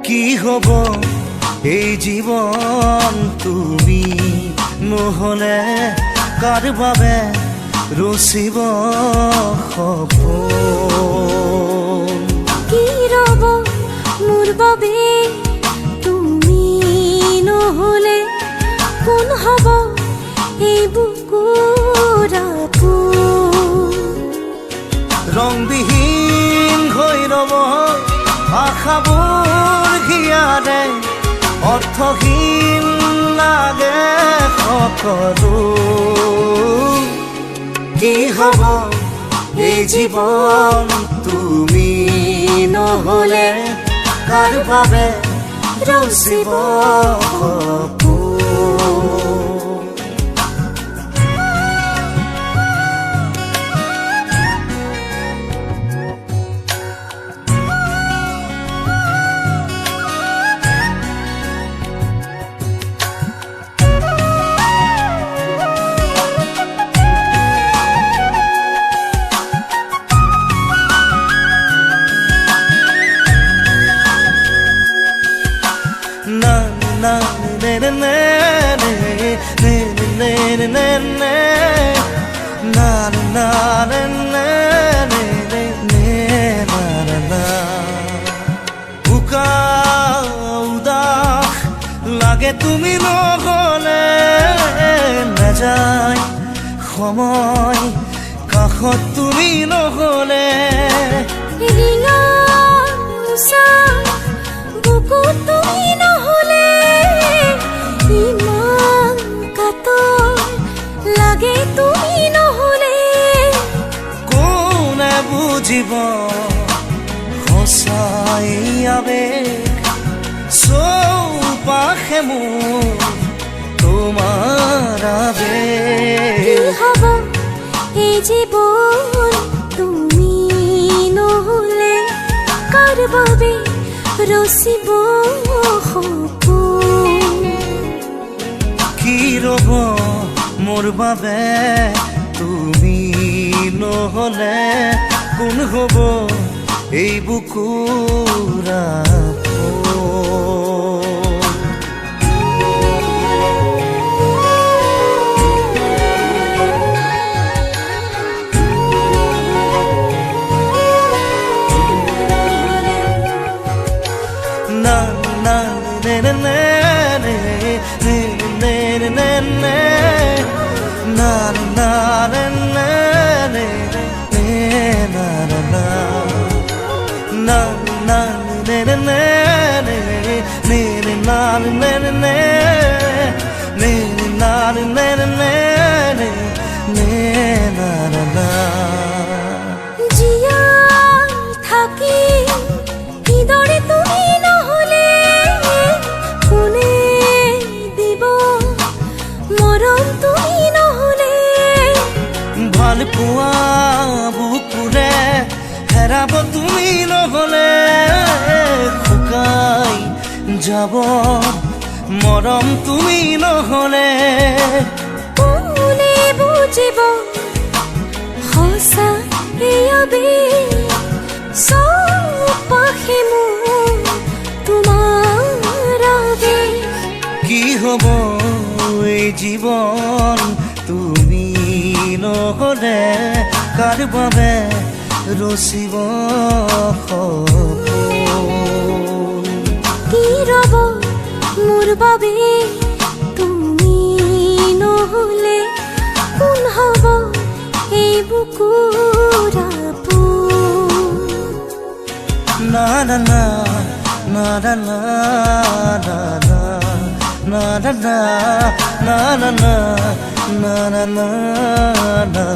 কি হব এই জীবন তুমি নহলে কাৰ বাবে ৰচিব সপোন কি ৰব মোৰ বাবে তুমি নহলে কোন হব এই বুকুৰ আপোন ৰংবিহীন হৈ ৰব আশাবোৰ হিয়াৰে অৰ্থহীন লাগে সকলো কি হব এই জীৱন তুমি নহলে কাৰ বাবে ৰচিব সপোন লাগে তুমি নহলে নাযায় সময় কাষত তুমি নহলে ৰিঙা উষা বুকুত তুমি নহলে ইমান কাতৰ লাগে তুমি নহলে কোনে বুজিব সঁচাই আবেগ চৌপাশে মোৰ তোমাৰ আবেগ কি হব এই জীৱন তুমি নহলে কাৰ বাবে ৰচিব সপোন কি ৰব মোৰ বাবে তুমি নহলে কোন হব এই বুকুৰ জীয়াই থাকি কিদৰে তুমি নহলে কোনে দিব মৰম তুমি নহলে ভাল পোৱা বুকুৰে হেৰাব তুমি নহলে শুকাই যাব মৰম তুমি নহলে কোনে বুজিব সঁচা এই আবেগ চৌপাশে মোৰ তোমাৰ আবেগ কি হব এই জীৱন তুমি নহলে কাৰ বাবে ৰচিব সপোন কি ৰব মোৰ বাবে তুমি নহলে কোন হব এই বুকুৰ আপোন না না না না না না না না না na na na na na na na na na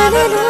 na na